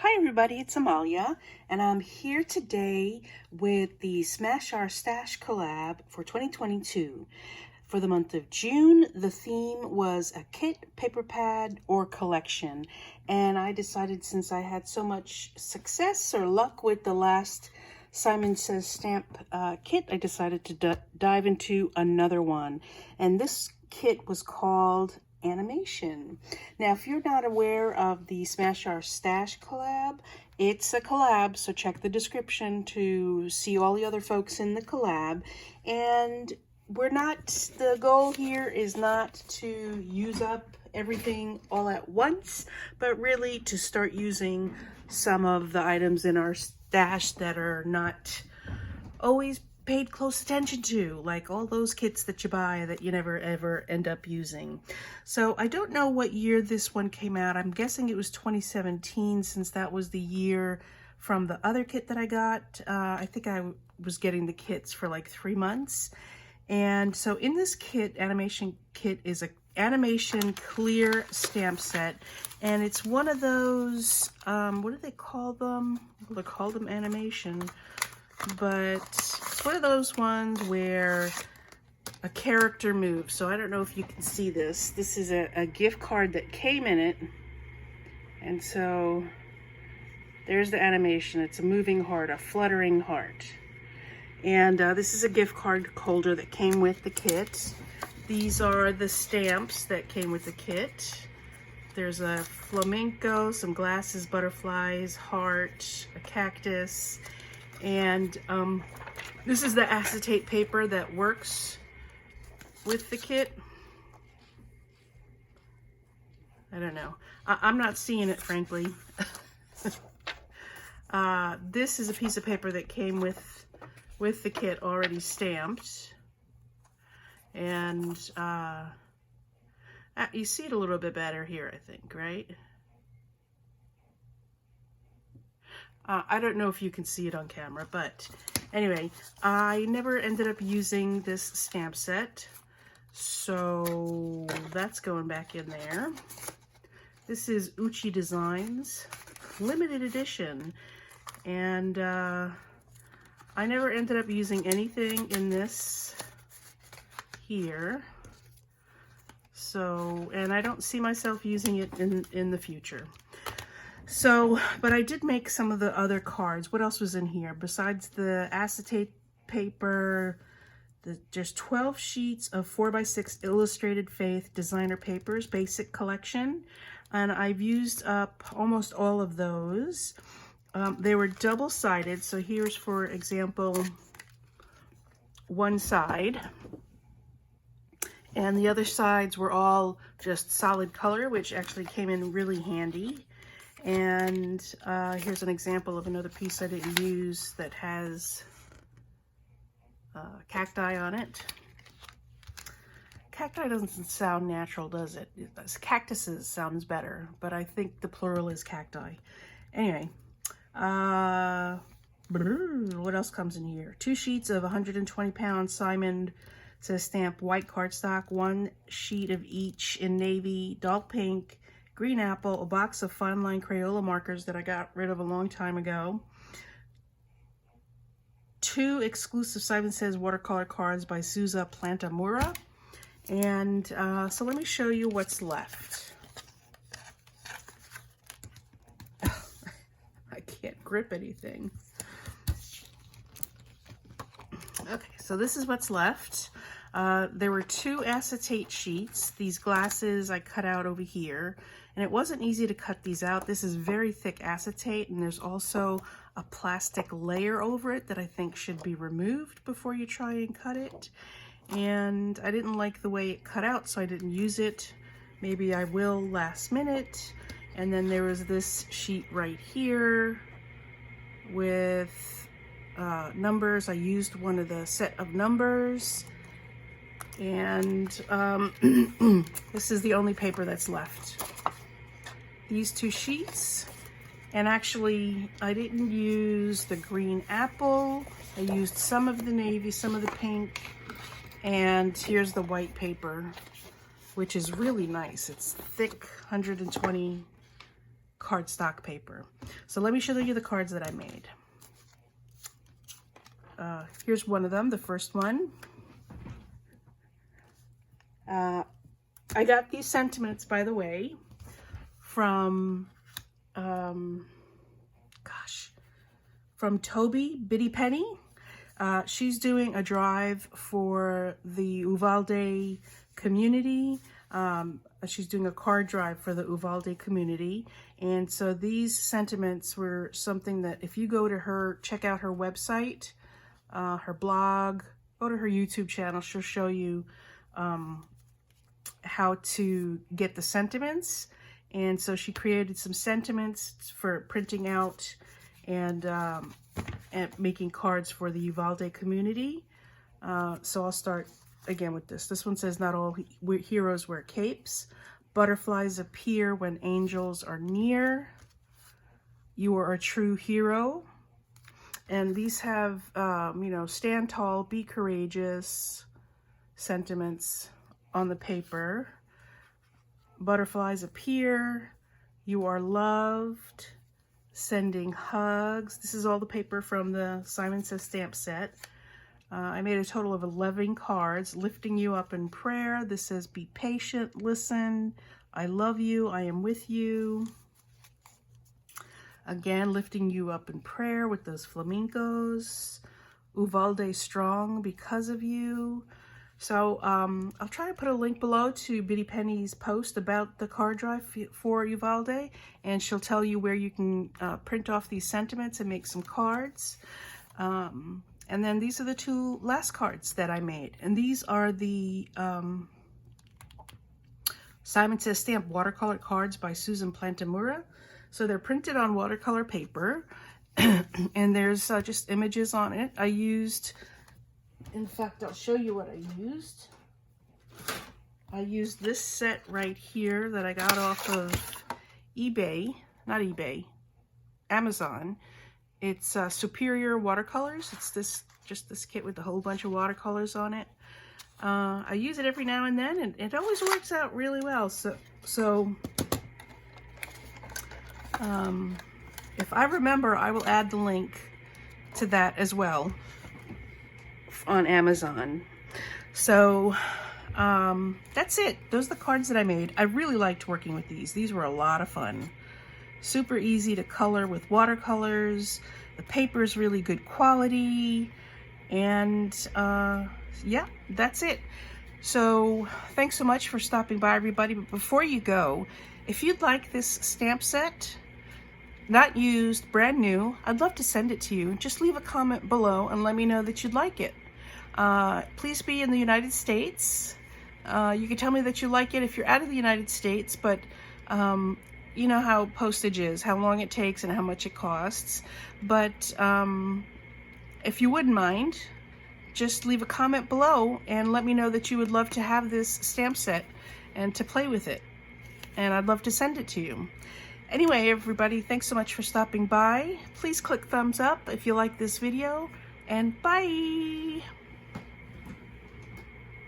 Hi everybody, it's Amalia, and I'm here today with the Smash Our Stash collab for 2022. For the month of June, the theme was a kit, paper pad, or collection. And I decided, since I had so much success or luck with the last Simon Says stamp kit, I decided to dive into another one. And this kit was called Animation. Now, if you're not aware of the Smash Our Stash collab, it's a collab, so check the description to see all the other folks in the collab. And the goal here is not to use up everything all at once, but really to start using some of the items in our stash that are not always paid close attention to, like all those kits that you buy that you never ever end up using. So I don't know what year this one came out. I'm guessing it was 2017, since that was the year from the other kit that I got. I think I was getting the kits for like 3 months. And so in this kit, animation kit is a animation clear stamp set, and it's one of those, what do they call them? Well, they call them animation, but it's one of those ones where a character moves. So I don't know if you can see this. This is a gift card that came in it. And so there's the animation. It's a moving heart, a fluttering heart. And this is a gift card holder that came with the kit. These are the stamps that came with the kit. There's a flamenco, some glasses, butterflies, heart, a cactus. And this is the acetate paper that works with the kit. I don't know. I'm not seeing it, frankly. This is a piece of paper that came with the kit already stamped. And you see it a little bit better here, I think, right? I don't know if you can see it on camera, but anyway, I never ended up using this stamp set, so that's going back in there. This is Uchi Designs limited edition, and I never ended up using anything in this here, so, and I don't see myself using it in the future. So, but I did make some of the other cards. What else was in here? Besides the acetate paper, there's 12 sheets of 4x6 Illustrated Faith designer papers, basic collection. And I've used up almost all of those. They were double-sided. So here's, for example, one side. And the other sides were all just solid color, which actually came in really handy. And here's an example of another piece I didn't use that has cacti on it. Cacti doesn't sound natural, does it? Cactuses sounds better, but I think the plural is cacti. Anyway, what else comes in here? 2 sheets of 120-pound Simon Says stamp white cardstock, 1 sheet of each in navy, dog pink, green apple, a box of fine line Crayola markers that I got rid of a long time ago, 2 exclusive Simon Says watercolor cards by Souza Plantamura, and so let me show you what's left. I can't grip anything. Okay, so this is what's left. There were 2 acetate sheets. These glasses I cut out over here, and it wasn't easy to cut these out. This is very thick acetate, and there's also a plastic layer over it that I think should be removed before you try and cut it. And I didn't like the way it cut out, so I didn't use it. Maybe I will last minute. And then there was this sheet right here with numbers. I used one of the set of numbers. And this is the only paper that's left. These 2 sheets. And actually, I didn't use the green apple. I used some of the navy, some of the pink. And here's the white paper, which is really nice. It's thick, 120 cardstock paper. So let me show you the cards that I made. Here's one of them, the first one. I got these sentiments, by the way, from, from Toby Bitty Penny. She's doing a drive for the Uvalde community. She's doing a card drive for the Uvalde community. And so these sentiments were something that if you go to her, check out her website, her blog, go to her YouTube channel, she'll show you how to get the sentiments. And so she created some sentiments for printing out and making cards for the Uvalde community. So I'll start again with this. This one says, not all heroes wear capes. Butterflies appear when angels are near. You are a true hero. And these have, you know, stand tall, be courageous sentiments on the paper. Butterflies appear. You are loved. Sending hugs. This is all the paper from the Simon Says stamp set. I made a total of 11 cards. Lifting you up in prayer. This says, be patient, listen. I love you. I am with you. Again, lifting you up in prayer with those flamingos. Uvalde strong because of you. So I'll try to put a link below to Bitty Penny's post about the card drive for Uvalde, and she'll tell you where you can print off these sentiments and make some cards. And then these are the two last cards that I made, and these are the Simon Says Stamp watercolor cards by Susan Plantamura. So they're printed on watercolor paper, and there's just images on it. I used, in fact, I'll show you what I used. I used this set right here that I got off of eBay, not eBay, Amazon. It's Superior Watercolors. It's this, just this kit with a whole bunch of watercolors on it. I use it every now and then, and it always works out really well. So if I remember, I will add the link to that as well on Amazon. So that's it. Those are the cards that I made. I really liked working with these. These were a lot of fun. Super easy to color with watercolors. The paper is really good quality. And yeah, that's it. So thanks so much for stopping by, everybody. But before you go, if you'd like this stamp set, not used, brand new, I'd love to send it to you. Just leave a comment below and let me know that you'd like it. Please be in the United States. You can tell me that you like it if you're out of the United States, but you know how postage is, how long it takes and how much it costs. But if you wouldn't mind, just leave a comment below and let me know that you would love to have this stamp set and to play with it. And I'd love to send it to you. Anyway, everybody, thanks so much for stopping by. Please click thumbs up if you like this video, and bye!